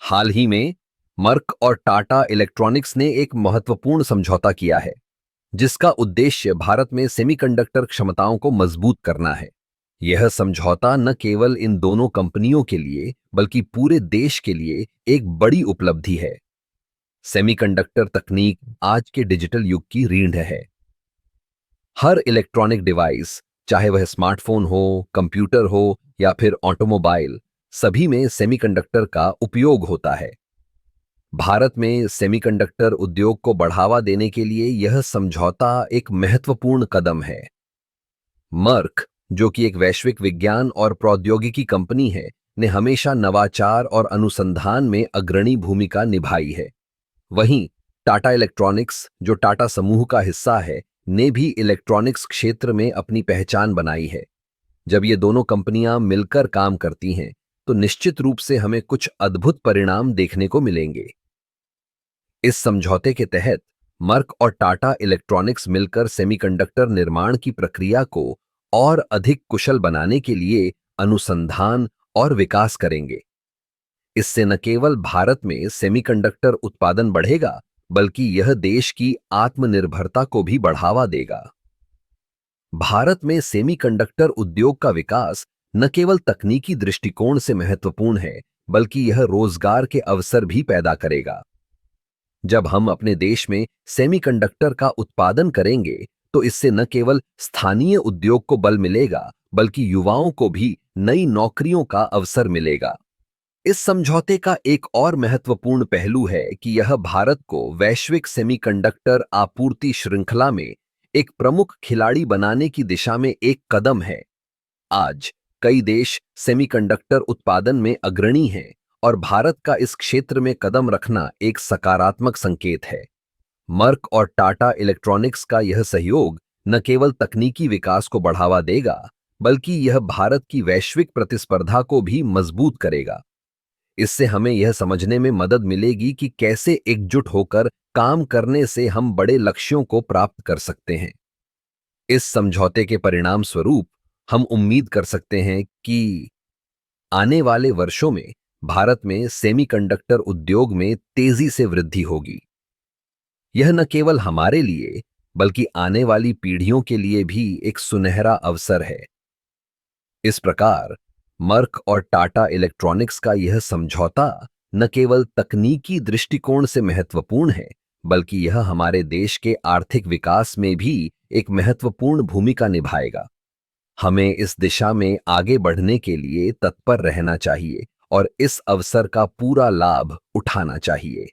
हाल ही में मर्क और टाटा इलेक्ट्रॉनिक्स ने एक महत्वपूर्ण समझौता किया है, जिसका उद्देश्य भारत में सेमीकंडक्टर क्षमताओं को मजबूत करना है। यह समझौता न केवल इन दोनों कंपनियों के लिए बल्कि पूरे देश के लिए एक बड़ी उपलब्धि है। सेमीकंडक्टर तकनीक आज के डिजिटल युग की रीढ़ है। हर इलेक्ट्रॉनिक डिवाइस, चाहे वह स्मार्टफोन हो, कंप्यूटर हो या फिर ऑटोमोबाइल, सभी में सेमीकंडक्टर का उपयोग होता है। भारत में सेमीकंडक्टर उद्योग को बढ़ावा देने के लिए यह समझौता एक महत्वपूर्ण कदम है। मर्क, जो कि एक वैश्विक विज्ञान और प्रौद्योगिकी कंपनी है, ने हमेशा नवाचार और अनुसंधान में अग्रणी भूमिका निभाई है। वहीं टाटा इलेक्ट्रॉनिक्स, जो टाटा समूह का हिस्सा है, ने भी इलेक्ट्रॉनिक्स क्षेत्र में अपनी पहचान बनाई है। जब ये दोनों कंपनियां मिलकर काम करती हैं, तो निश्चित रूप से हमें कुछ अद्भुत परिणाम देखने को मिलेंगे। इस समझौते के तहत मर्क और टाटा इलेक्ट्रॉनिक्स मिलकर सेमीकंडक्टर निर्माण की प्रक्रिया को और अधिक कुशल बनाने के लिए अनुसंधान और विकास करेंगे। इससे न केवल भारत में सेमीकंडक्टर उत्पादन बढ़ेगा, बल्कि यह देश की आत्मनिर्भरता को भी बढ़ावा देगा। भारत में सेमीकंडक्टर उद्योग का विकास न केवल तकनीकी दृष्टिकोण से महत्वपूर्ण है, बल्कि यह रोजगार के अवसर भी पैदा करेगा। जब हम अपने देश में सेमीकंडक्टर का उत्पादन करेंगे, तो इससे न केवल स्थानीय उद्योग को बल मिलेगा, बल्कि युवाओं को भी नई नौकरियों का अवसर मिलेगा। इस समझौते का एक और महत्वपूर्ण पहलू है कि यह भारत को वैश्विक सेमीकंडक्टर आपूर्ति श्रृंखला में एक प्रमुख खिलाड़ी बनाने की दिशा में एक कदम है। आज कई देश सेमीकंडक्टर उत्पादन में अग्रणी हैं और भारत का इस क्षेत्र में कदम रखना एक सकारात्मक संकेत है। मर्क और टाटा इलेक्ट्रॉनिक्स का यह सहयोग न केवल तकनीकी विकास को बढ़ावा देगा, बल्कि यह भारत की वैश्विक प्रतिस्पर्धा को भी मजबूत करेगा। इससे हमें यह समझने में मदद मिलेगी कि कैसे एकजुट होकर काम करने से हम बड़े लक्ष्यों को प्राप्त कर सकते हैं। इस समझौते के परिणाम स्वरूप हम उम्मीद कर सकते हैं कि आने वाले वर्षों में भारत में सेमीकंडक्टर उद्योग में तेजी से वृद्धि होगी। यह न केवल हमारे लिए बल्कि आने वाली पीढ़ियों के लिए भी एक सुनहरा अवसर है। इस प्रकार मर्क और टाटा इलेक्ट्रॉनिक्स का यह समझौता न केवल तकनीकी दृष्टिकोण से महत्वपूर्ण है, बल्कि यह हमारे देश के आर्थिक विकास में भी एक महत्वपूर्ण भूमिका निभाएगा। हमें इस दिशा में आगे बढ़ने के लिए तत्पर रहना चाहिए और इस अवसर का पूरा लाभ उठाना चाहिए।